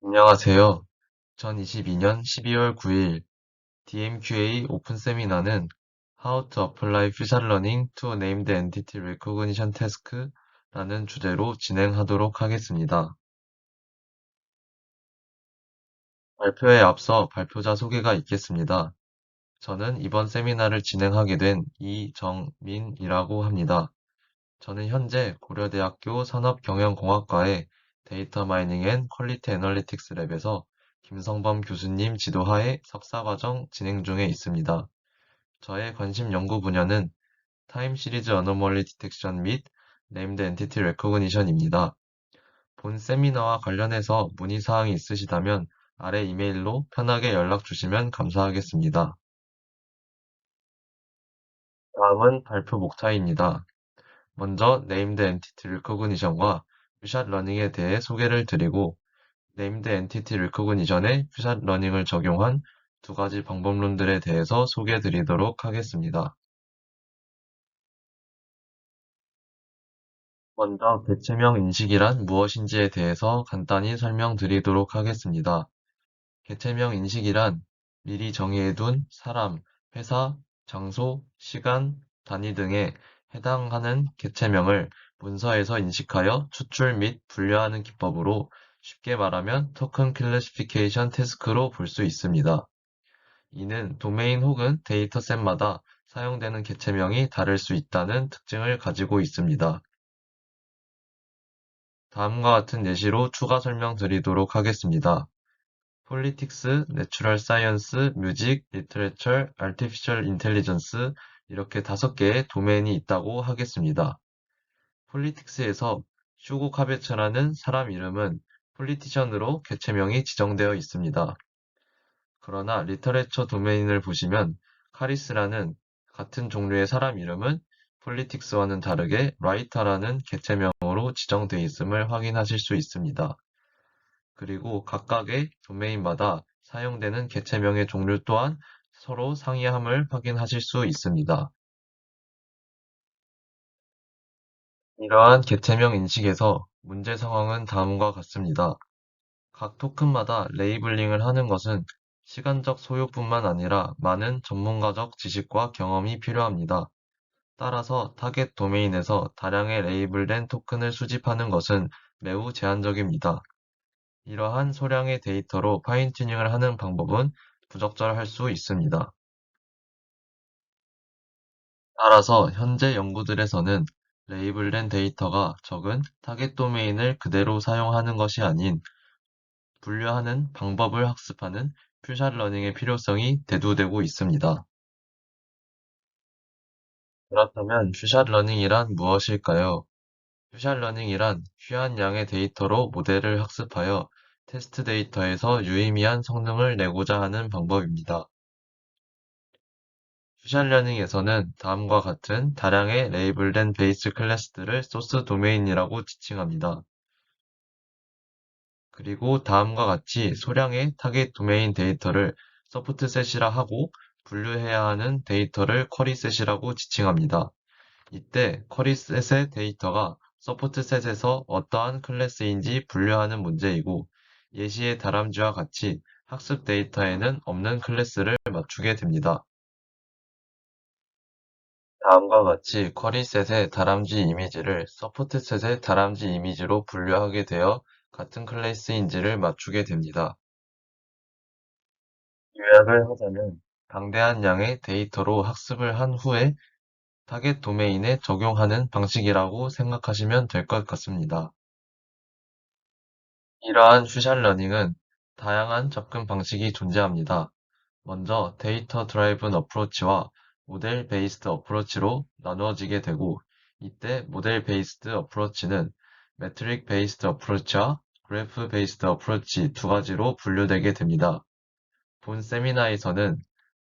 안녕하세요. 2022년 12월 9일 DMQA 오픈 세미나는 How to Apply Fusion Learning to Named Entity Recognition Task라는 주제로 진행하도록 하겠습니다. 발표에 앞서 발표자 소개가 있겠습니다. 저는 이번 세미나를 진행하게 된 이정민이라고 합니다. 저는 현재 고려대학교 산업경영공학과의 데이터 마이닝 앤 퀄리티 애널리틱스 랩에서 김성범 교수님 지도하에 석사과정 진행 중에 있습니다. 저의 관심 연구 분야는 타임 시리즈 어노멀리 디텍션 및 네임드 엔티티 레코그니션입니다. 본 세미나와 관련해서 문의사항이 있으시다면 아래 이메일로 편하게 연락 주시면 감사하겠습니다. 다음은 발표 목차입니다. 먼저 네임드 엔티티 리코그니션과 퓨샷 러닝에 대해 소개를 드리고 네임드 엔티티 리코그니션에 퓨샷 러닝을 적용한 두 가지 방법론들에 대해서 소개해 드리도록 하겠습니다. 먼저 개체명 인식이란 무엇인지에 대해서 간단히 설명드리도록 하겠습니다. 개체명 인식이란 미리 정의해둔 사람, 회사, 장소, 시간, 단위 등에 해당하는 개체명을 문서에서 인식하여 추출 및 분류하는 기법으로 쉽게 말하면 토큰 클래시피케이션 태스크로 볼 수 있습니다. 이는 도메인 혹은 데이터셋마다 사용되는 개체명이 다를 수 있다는 특징을 가지고 있습니다. 다음과 같은 예시로 추가 설명드리도록 하겠습니다. 폴리틱스, 내추럴 사이언스, 뮤직, 리터레처, 아티피셜 인텔리전스 이렇게 5개의 도메인이 있다고 하겠습니다. 폴리틱스에서 슈고 카베츠라는 사람 이름은 폴리티션으로 개체명이 지정되어 있습니다. 그러나 리터레처 도메인을 보시면 카리스라는 같은 종류의 사람 이름은 폴리틱스와는 다르게 라이터라는 개체명으로 지정되어 있음을 확인하실 수 있습니다. 그리고 각각의 도메인마다 사용되는 개체명의 종류 또한 서로 상이함을 확인하실 수 있습니다. 이러한 개체명 인식에서 문제 상황은 다음과 같습니다. 각 토큰마다 레이블링을 하는 것은 시간적 소요뿐만 아니라 많은 전문가적 지식과 경험이 필요합니다. 따라서 타겟 도메인에서 다량의 레이블된 토큰을 수집하는 것은 매우 제한적입니다. 이러한 소량의 데이터로 파인 튜닝을 하는 방법은 부적절할 수 있습니다. 따라서 현재 연구들에서는 레이블된 데이터가 적은 타겟 도메인을 그대로 사용하는 것이 아닌 분류하는 방법을 학습하는 퓨샷 러닝의 필요성이 대두되고 있습니다. 그렇다면 퓨샷 러닝이란 무엇일까요? 퓨샷 러닝이란 휴한 양의 데이터로 모델을 학습하여 테스트 데이터에서 유의미한 성능을 내고자 하는 방법입니다. 퓨전 러닝에서는 다음과 같은 다량의 레이블된 베이스 클래스들을 소스 도메인이라고 지칭합니다. 그리고 다음과 같이 소량의 타겟 도메인 데이터를 서포트셋이라 하고 분류해야 하는 데이터를 쿼리셋이라고 지칭합니다. 이때 쿼리셋의 데이터가 서포트셋에서 어떠한 클래스인지 분류하는 문제이고 예시의 다람쥐와 같이 학습 데이터에는 없는 클래스를 맞추게 됩니다. 다음과 같이 쿼리셋의 다람쥐 이미지를 서포트셋의 다람쥐 이미지로 분류하게 되어 같은 클래스인지를 맞추게 됩니다. 요약을 하자면 방대한 양의 데이터로 학습을 한 후에 타겟 도메인에 적용하는 방식이라고 생각하시면 될 것 같습니다. 이러한 퓨전 러닝은 다양한 접근 방식이 존재합니다. 먼저 데이터 드라이븐 어프로치와 모델 베이스드 어프로치로 나누어지게 되고 이때 모델 베이스드 어프로치는 메트릭 베이스드 어프로치와 그래프 베이스드 어프로치 두 가지로 분류되게 됩니다. 본 세미나에서는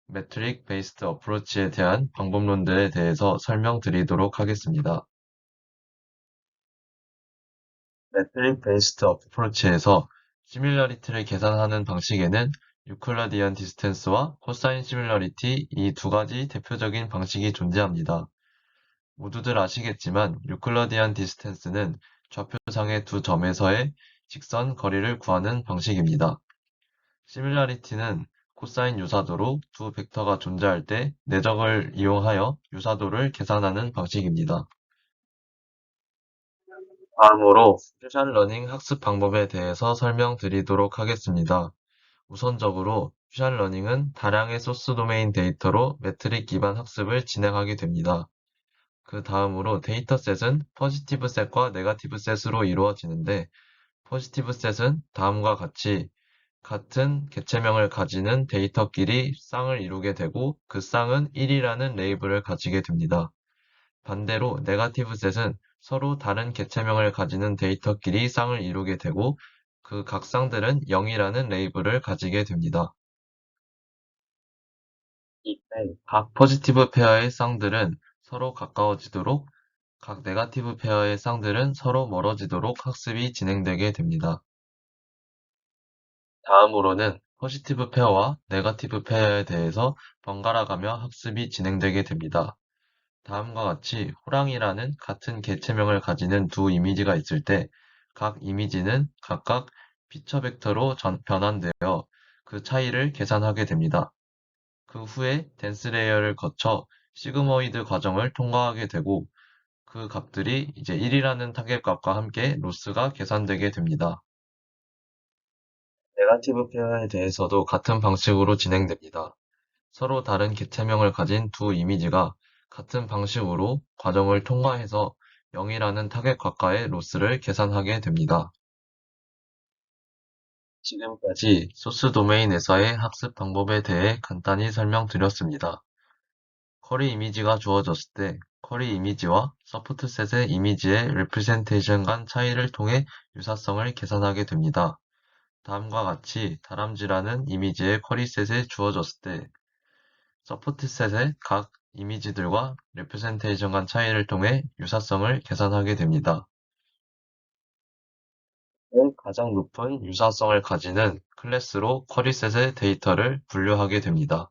메트릭 베이스드 어프로치에 대한 방법론들에 대해서 설명드리도록 하겠습니다. 메트릭 베이스드 어프로치에서 시밀러리티를 계산하는 방식에는 유클리디안 디스턴스와 코사인 시밀러리티 이 두 가지 대표적인 방식이 존재합니다. 모두들 아시겠지만 유클리디안 디스턴스는 좌표상의 두 점에서의 직선 거리를 구하는 방식입니다. 시뮬라리티는 코사인 유사도로 두 벡터가 존재할 때 내적을 이용하여 유사도를 계산하는 방식입니다. 다음으로 퓨전 러닝 학습 방법에 대해서 설명드리도록 하겠습니다. 우선적으로 퓨전 러닝은 다량의 소스 도메인 데이터로 매트릭 기반 학습을 진행하게 됩니다. 그 다음으로 데이터셋은 포지티브 셋과 네거티브 셋으로 이루어지는데, 포지티브 셋은 다음과 같이 같은 개체명을 가지는 데이터끼리 쌍을 이루게 되고, 그 쌍은 1이라는 레이블을 가지게 됩니다. 반대로 네거티브 셋은 서로 다른 개체명을 가지는 데이터끼리 쌍을 이루게 되고, 그 각 쌍들은 0이라는 레이블을 가지게 됩니다. 이때 각 포지티브 페어의 쌍들은 서로 가까워지도록, 각 네거티브 페어의 쌍들은 서로 멀어지도록 학습이 진행되게 됩니다. 다음으로는 포지티브 페어와 네거티브 페어에 대해서 번갈아가며 학습이 진행되게 됩니다. 다음과 같이 호랑이라는 같은 개체명을 가지는 두 이미지가 있을 때 각 이미지는 각각 피처 벡터로 변환되어 그 차이를 계산하게 됩니다. 그 후에 덴스 레이어를 거쳐 시그모이드 과정을 통과하게 되고, 그 값들이 이제 1이라는 타겟 값과 함께 로스가 계산되게 됩니다. 네거티브 페어에 대해서도 같은 방식으로 진행됩니다. 서로 다른 개체명을 가진 두 이미지가 같은 방식으로 과정을 통과해서 0이라는 타겟 값과의 로스를 계산하게 됩니다. 지금까지 소스 도메인에서의 학습 방법에 대해 간단히 설명드렸습니다. 쿼리 이미지가 주어졌을 때 쿼리 이미지와 서포트셋의 이미지의 레프레젠테이션 간 차이를 통해 유사성을 계산하게 됩니다. 다음과 같이 다람쥐라는 이미지의 쿼리셋에 주어졌을 때 서포트셋의 각 이미지들과 레프레젠테이션 간 차이를 통해 유사성을 계산하게 됩니다. 가장 높은 유사성을 가지는 클래스로 쿼리셋의 데이터를 분류하게 됩니다.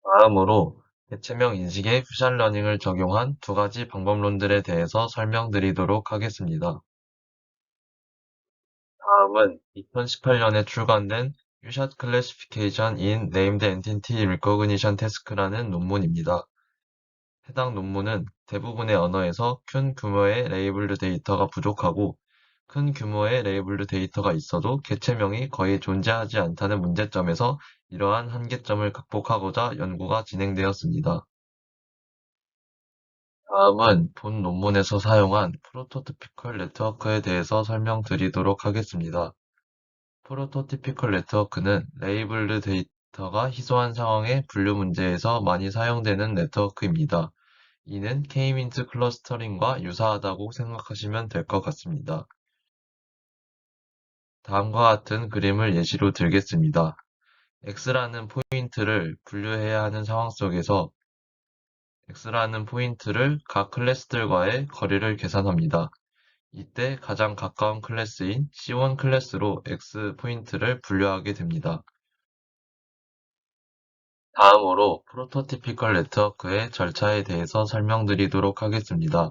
다음으로 개체명 인식에 퓨전러닝을 적용한 두 가지 방법론들에 대해서 설명드리도록 하겠습니다. 다음은 2018년에 출간된 Ushot Classification in Named Entity Recognition Task라는 논문입니다. 해당 논문은 대부분의 언어에서 큰 규모의 레이블드 데이터가 부족하고, 큰 규모의 레이블드 데이터가 있어도 개체명이 거의 존재하지 않다는 문제점에서 이러한 한계점을 극복하고자 연구가 진행되었습니다. 다음은 본 논문에서 사용한 프로토티피컬 네트워크에 대해서 설명드리도록 하겠습니다. 프로토티피컬 네트워크는 레이블드 데이터가 희소한 상황의 분류 문제에서 많이 사용되는 네트워크입니다. 이는 K-민트 클러스터링과 유사하다고 생각하시면 될 것 같습니다. 다음과 같은 그림을 예시로 들겠습니다. X라는 포인트를 분류해야 하는 상황 속에서 X라는 포인트를 각 클래스들과의 거리를 계산합니다. 이때 가장 가까운 클래스인 C1 클래스로 X 포인트를 분류하게 됩니다. 다음으로 프로토티피컬 네트워크의 절차에 대해서 설명드리도록 하겠습니다.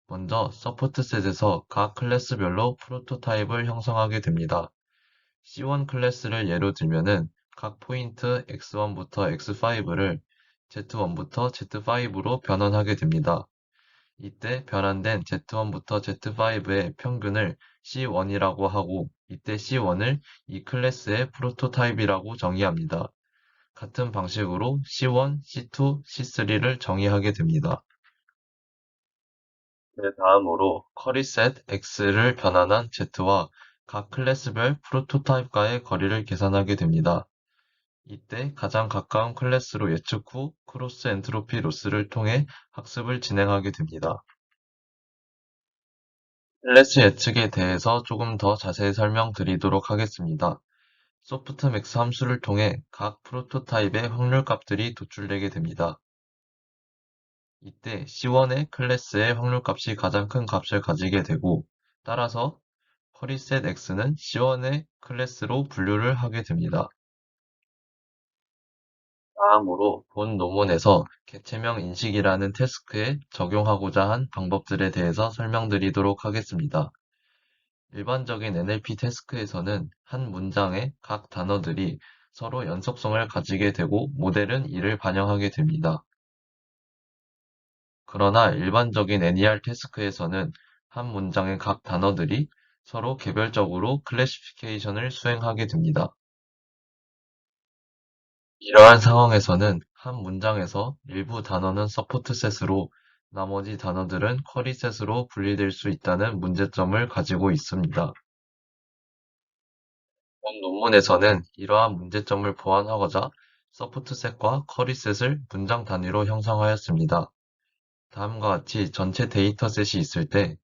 먼저 서포트셋에서 각 클래스별로 프로토타입을 형성하게 됩니다. C1 클래스를 예로 들면은 각 포인트 X1부터 X5를 Z1부터 Z5로 변환하게 됩니다. 이때 변환된 Z1부터 Z5의 평균을 C1이라고 하고, 이때 C1을 이 클래스의 프로토타입이라고 정의합니다. 같은 방식으로 C1, C2, C3를 정의하게 됩니다. 그 다음으로 커리셋 X를 변환한 Z와 각 클래스별 프로토타입과의 거리를 계산하게 됩니다. 이때 가장 가까운 클래스로 예측 후 크로스 엔트로피 로스를 통해 학습을 진행하게 됩니다. 클래스 예측에 대해서 조금 더 자세히 설명드리도록 하겠습니다. 소프트맥스 함수를 통해 각 프로토타입의 확률 값들이 도출되게 됩니다. 이때 C1의 클래스의 확률값이 가장 큰 값을 가지게 되고, 따라서 커리셋 X는 C1의 클래스로 분류를 하게 됩니다. 다음으로 본 논문에서 개체명 인식이라는 태스크에 적용하고자 한 방법들에 대해서 설명드리도록 하겠습니다. 일반적인 NLP 태스크에서는 한 문장의 각 단어들이 서로 연속성을 가지게 되고 모델은 이를 반영하게 됩니다. 그러나 일반적인 NER 태스크에서는 한 문장의 각 단어들이 서로 개별적으로 클래시피케이션을 수행하게 됩니다. 이러한 상황에서는 한 문장에서 일부 단어는 서포트 셋으로 나머지 단어들은 쿼리 셋으로 분리될 수 있다는 문제점을 가지고 있습니다. 본 논문에서는 이러한 문제점을 보완하고자 서포트 셋과 쿼리 셋을 문장 단위로 형성하였습니다. 다음과 같이 전체 데이터셋이 있을 때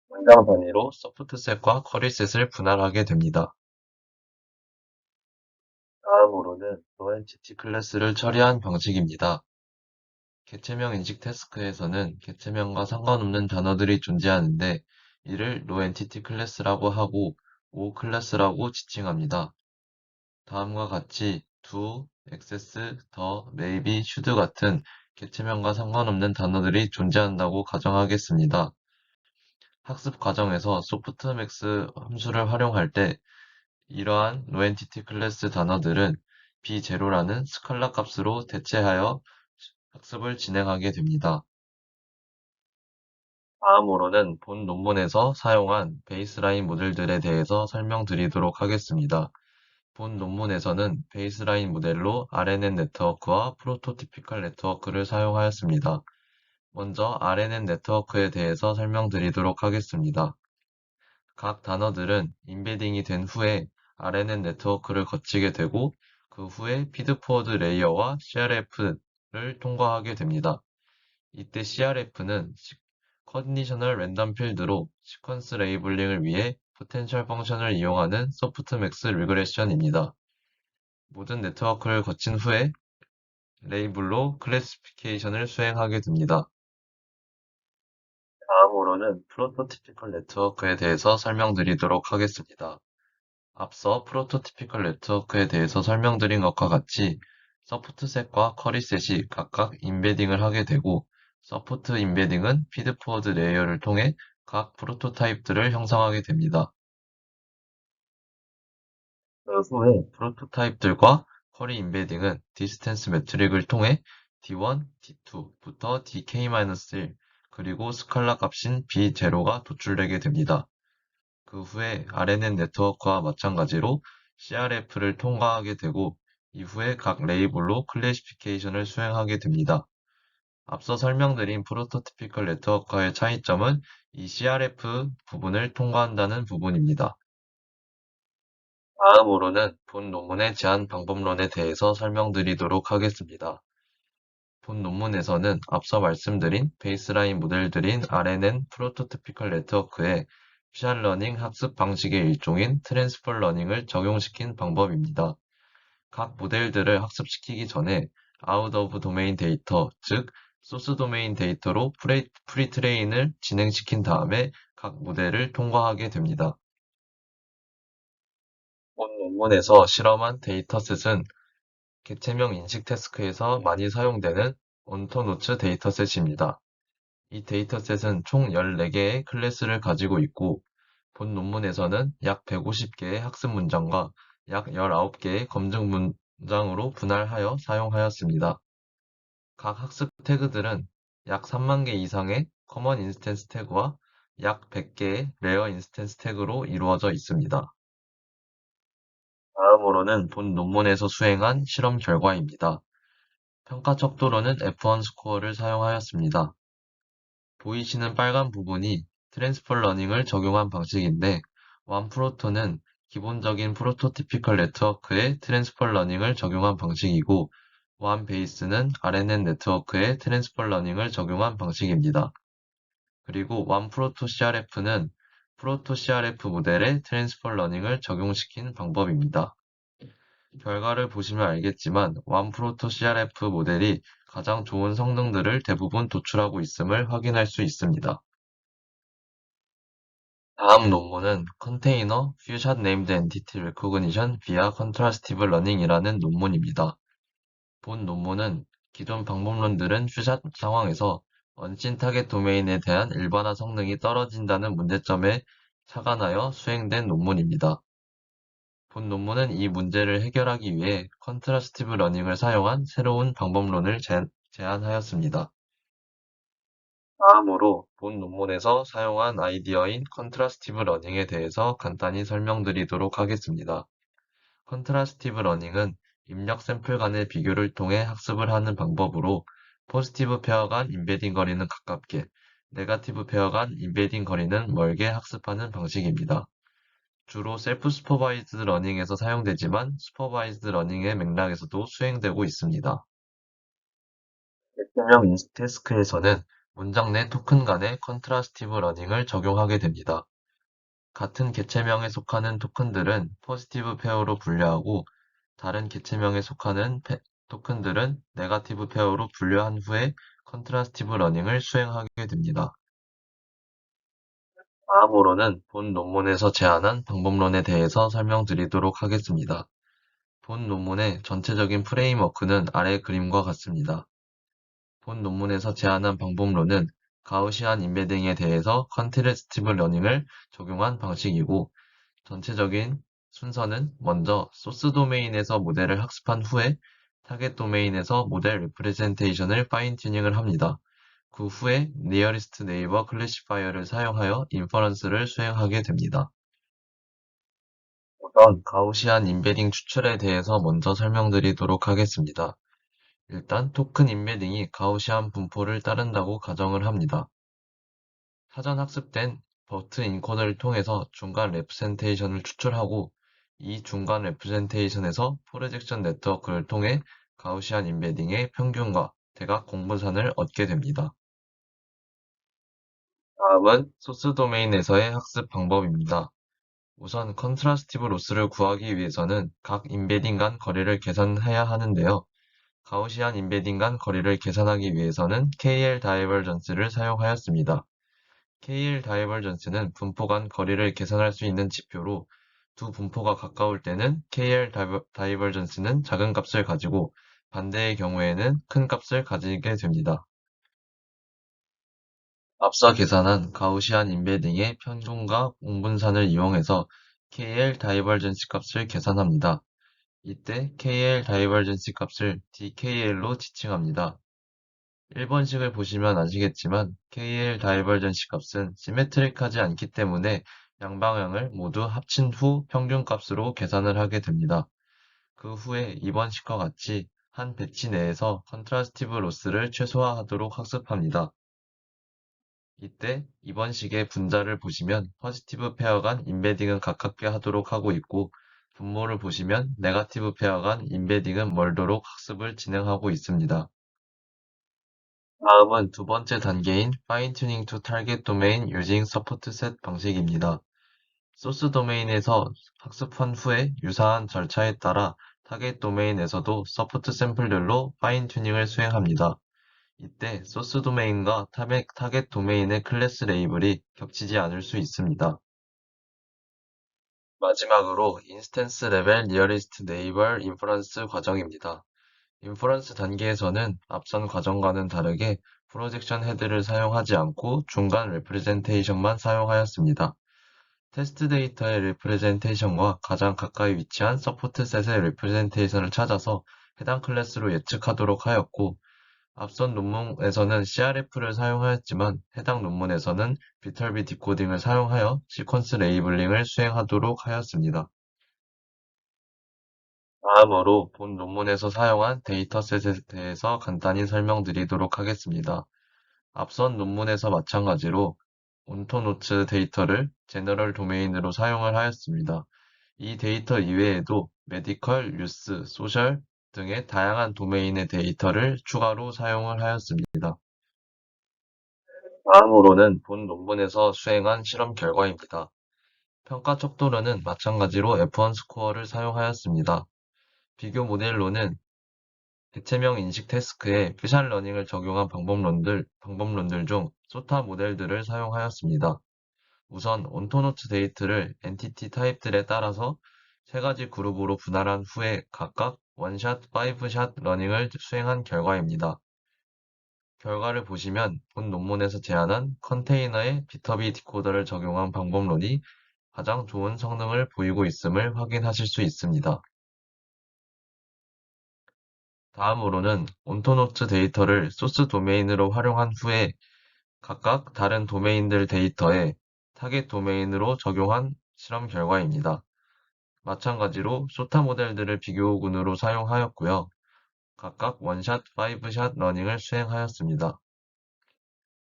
문장 단위로 서포트셋과 쿼리셋을 분할하게 됩니다. 다음으로는 노엔티티 클래스를 처리한 방식입니다. 개체명 인식 태스크에서는 개체명과 상관없는 단어들이 존재하는데 이를 노엔티티 클래스라고 하고 O 클래스라고 지칭합니다. 다음과 같이 do, access, the, maybe, should 같은 개체명과 상관없는 단어들이 존재한다고 가정하겠습니다. 학습 과정에서 소프트맥스 함수를 활용할 때 이러한 노엔티티 클래스 단어들은 B0라는 스칼라 값으로 대체하여 학습을 진행하게 됩니다. 다음으로는 본 논문에서 사용한 베이스라인 모델들에 대해서 설명드리도록 하겠습니다. 본 논문에서는 베이스라인 모델로 RNN 네트워크와 프로토티피컬 네트워크를 사용하였습니다. 먼저 RNN 네트워크에 대해서 설명드리도록 하겠습니다. 각 단어들은 인베딩이 된 후에 RNN 네트워크를 거치게 되고 그 후에 피드포워드 레이어와 CRF를 통과하게 됩니다. 이때 CRF는 컨디셔널 랜덤 필드로 시퀀스 레이블링을 위해 포텐셜 펑션을 이용하는 소프트맥스 리그레션입니다. 모든 네트워크를 거친 후에 레이블로 클래시피케이션을 수행하게 됩니다. 다음으로는 프로토티피컬 네트워크에 대해서 설명드리도록 하겠습니다. 앞서 프로토티피컬 네트워크에 대해서 설명드린 것과 같이 서포트셋과 쿼리셋이 각각 인베딩을 하게 되고 서포트 인베딩은 피드포워드 레이어를 통해 각 프로토타입들을 형성하게 됩니다. 그 후에 프로토타입들과 쿼리 인베딩은 디스텐스 매트릭을 통해 D1, D2부터 DK-1 그리고 스칼라 값인 B0가 도출되게 됩니다. 그 후에 RNN 네트워크와 마찬가지로 CRF를 통과하게 되고 이후에 각 레이블로 클래시피케이션을 수행하게 됩니다. 앞서 설명드린 프로토티피컬 네트워크와의 차이점은 이 CRF 부분을 통과한다는 부분입니다. 다음으로는 본 논문의 제안 방법론에 대해서 설명드리도록 하겠습니다. 본 논문에서는 앞서 말씀드린 베이스라인 모델들인 RNN 프로토티피컬 네트워크에 퓨처러닝 학습 방식의 일종인 트랜스퍼 러닝을 적용시킨 방법입니다. 각 모델들을 학습시키기 전에 아웃 오브 도메인 데이터, 즉 소스 도메인 데이터로 프리트레인을 진행시킨 다음에 각 모델을 통과하게 됩니다. 본 논문에서 실험한 데이터셋은 개체명 인식 태스크에서 많이 사용되는 온토노츠 데이터셋입니다. 이 데이터셋은 총 14개의 클래스를 가지고 있고 본 논문에서는 약 150개의 학습 문장과 약 19개의 검증 문장으로 분할하여 사용하였습니다. 각 학습 태그들은 약 3만 개 이상의 커먼 인스턴스 태그와 약 100개의 레어 인스턴스 태그로 이루어져 있습니다. 다음으로는 본 논문에서 수행한 실험 결과입니다. 평가 척도로는 F1 스코어를 사용하였습니다. 보이시는 빨간 부분이 트랜스퍼 러닝을 적용한 방식인데 완프로토는 기본적인 프로토티피컬 네트워크의 트랜스퍼 러닝을 적용한 방식이고 완베이스는 RNN 네트워크의 트랜스퍼 러닝을 적용한 방식입니다. 그리고 완프로토 CRF는 프로토 CRF 모델의 트랜스퍼 러닝을 적용시킨 방법입니다. 결과를 보시면 알겠지만 완프로토 CRF 모델이 가장 좋은 성능들을 대부분 도출하고 있음을 확인할 수 있습니다. 다음 논문은 컨테이너 Fusion Named Entity Recognition via Contrastive Learning이라는 논문입니다. 본 논문은 기존 방법론들은 퓨전 상황에서 언신 타겟 도메인에 대한 일반화 성능이 떨어진다는 문제점에 착안하여 수행된 논문입니다. 본 논문은 이 문제를 해결하기 위해 컨트라스티브 러닝을 사용한 새로운 방법론을 제안하였습니다. 다음으로 본 논문에서 사용한 아이디어인 컨트라스티브 러닝에 대해서 간단히 설명드리도록 하겠습니다. 컨트라스티브 러닝은 입력 샘플 간의 비교를 통해 학습을 하는 방법으로 포지티브 페어 간 임베딩 거리는 가깝게, 네거티브 페어 간 임베딩 거리는 멀게 학습하는 방식입니다. 주로 셀프 슈퍼바이즈드 러닝에서 사용되지만 슈퍼바이즈드 러닝의 맥락에서도 수행되고 있습니다. 개체명 인식 태스크에서는 문장 내 토큰 간의 컨트라스티브 러닝을 적용하게 됩니다. 같은 개체명에 속하는 토큰들은 포지티브 페어로 분류하고 다른 개체명에 속하는 토큰들은 네거티브 페어로 분류한 후에 컨트라스티브 러닝을 수행하게 됩니다. 다음으로는 본 논문에서 제안한 방법론에 대해서 설명드리도록 하겠습니다. 본 논문의 전체적인 프레임워크는 아래 그림과 같습니다. 본 논문에서 제안한 방법론은 가우시안 임베딩에 대해서 컨트라스티브 러닝을 적용한 방식이고, 전체적인 순서는 먼저 소스 도메인에서 모델을 학습한 후에 타겟 도메인에서 모델 리프레젠테이션을 파인 튜닝을 합니다. 그 후에 니어리스트 네이버 클래시파이어를 사용하여 인퍼런스를 수행하게 됩니다. 우선 가우시안 임베딩 추출에 대해서 먼저 설명드리도록 하겠습니다. 일단 토큰 임베딩이 가우시안 분포를 따른다고 가정을 합니다. 사전 학습된 버트 인코더를 통해서 중간 레프센테이션을 추출하고 이 중간 레프센테이션에서 프로젝션 네트워크를 통해 가우시안 임베딩의 평균과 대각 공분산을 얻게 됩니다. 다음은 소스 도메인에서의 학습 방법입니다. 우선 컨트라스티브 로스를 구하기 위해서는 각 임베딩 간 거리를 계산해야 하는데요. 가우시안 임베딩 간 거리를 계산하기 위해서는 KL 다이버전스를 사용하였습니다. KL 다이버전스는 분포 간 거리를 계산할 수 있는 지표로 두 분포가 가까울 때는 KL 다이버전스는 작은 값을 가지고 반대의 경우에는 큰 값을 가지게 됩니다. 앞서 계산한 가우시안 임베딩의 평균과 공분산을 이용해서 KL 다이버전스 값을 계산합니다. 이때 KL 다이버전스 값을 DKL로 지칭합니다. 1번식을 보시면 아시겠지만 KL 다이버전시 값은 시메트릭하지 않기 때문에 양방향을 모두 합친 후 평균값으로 계산을 하게 됩니다. 그 후에 2번식과 같이 한 배치 내에서 컨트라스티브 로스를 최소화하도록 학습합니다. 이때 2번식의 분자를 보시면 포지티브 페어 간 임베딩은 가깝게 하도록 하고 있고, 분모를 보시면 네거티브 페어 간 임베딩은 멀도록 학습을 진행하고 있습니다. 다음은 두 번째 단계인 Fine Tuning to Target Domain Using Support Set 방식입니다. 소스 도메인에서 학습한 후에 유사한 절차에 따라 타겟 도메인에서도 서포트 샘플들로 파인 튜닝을 수행합니다. 이때 소스 도메인과 타겟 도메인의 클래스 레이블이 겹치지 않을 수 있습니다. 마지막으로 인스턴스 레벨 니어리스트 네이버 인퍼런스 과정입니다. 인퍼런스 단계에서는 앞선 과정과는 다르게 프로젝션 헤드를 사용하지 않고 중간 레프레젠테이션만 사용하였습니다. 테스트 데이터의 레프레젠테이션과 가장 가까이 위치한 서포트 셋의 레프레젠테이션을 찾아서 해당 클래스로 예측하도록 하였고, 앞선 논문에서는 CRF를 사용하였지만 해당 논문에서는 비털비 디코딩을 사용하여 시퀀스 레이블링을 수행하도록 하였습니다. 다음으로 본 논문에서 사용한 데이터셋에 대해서 간단히 설명드리도록 하겠습니다. 앞선 논문에서 마찬가지로 온토노츠 데이터를 제너럴 도메인으로 사용을 하였습니다. 이 데이터 이외에도 메디컬, 뉴스, 소셜 등의 다양한 도메인의 데이터를 추가로 사용을 하였습니다. 다음으로는 본 논문에서 수행한 실험 결과입니다. 평가 척도로는 마찬가지로 F1 스코어를 사용하였습니다. 비교 모델로는 대체명 인식 태스크에 퓨전 러닝을 적용한 방법론들 중 소타 모델들을 사용하였습니다. 우선 온토노트 데이터를 엔티티 타입들에 따라서 세 가지 그룹으로 분할한 후에 각각 원샷, 파이브샷 러닝을 수행한 결과입니다. 결과를 보시면 본 논문에서 제안한 컨테이너에 비터비 디코더를 적용한 방법론이 가장 좋은 성능을 보이고 있음을 확인하실 수 있습니다. 다음으로는 온토노트 데이터를 소스 도메인으로 활용한 후에 각각 다른 도메인들 데이터에 타겟 도메인으로 적용한 실험 결과입니다. 마찬가지로 소타 모델들을 비교군으로 사용하였고요. 각각 원샷, 파이브샷 러닝을 수행하였습니다.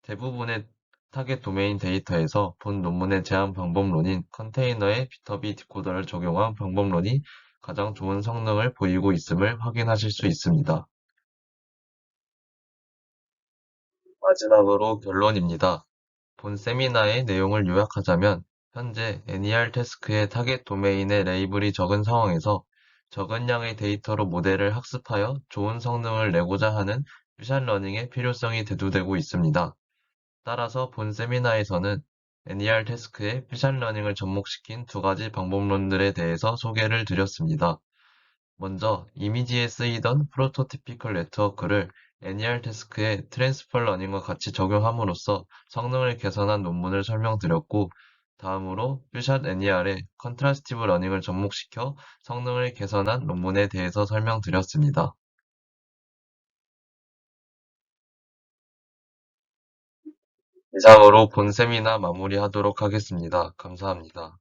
대부분의 타겟 도메인 데이터에서 본 논문의 제한 방법론인 컨테이너에 비터비 디코더를 적용한 방법론이 가장 좋은 성능을 보이고 있음을 확인하실 수 있습니다. 마지막으로 결론입니다. 본 세미나의 내용을 요약하자면 현재 NER 태스크의 타겟 도메인의 레이블이 적은 상황에서 적은 양의 데이터로 모델을 학습하여 좋은 성능을 내고자 하는 퓨샷러닝의 필요성이 대두되고 있습니다. 따라서 본 세미나에서는 NER 태스크의 퓨샷러닝을 접목시킨 두 가지 방법론들에 대해서 소개를 드렸습니다. 먼저 이미지에 쓰이던 프로토티피컬 네트워크를 NER 태스크의 트랜스퍼 러닝과 같이 적용함으로써 성능을 개선한 논문을 설명드렸고, 다음으로 퓨샷 NER의 컨트라스티브 러닝을 접목시켜 성능을 개선한 논문에 대해서 설명드렸습니다. 이상으로 본 세미나 마무리하도록 하겠습니다. 감사합니다.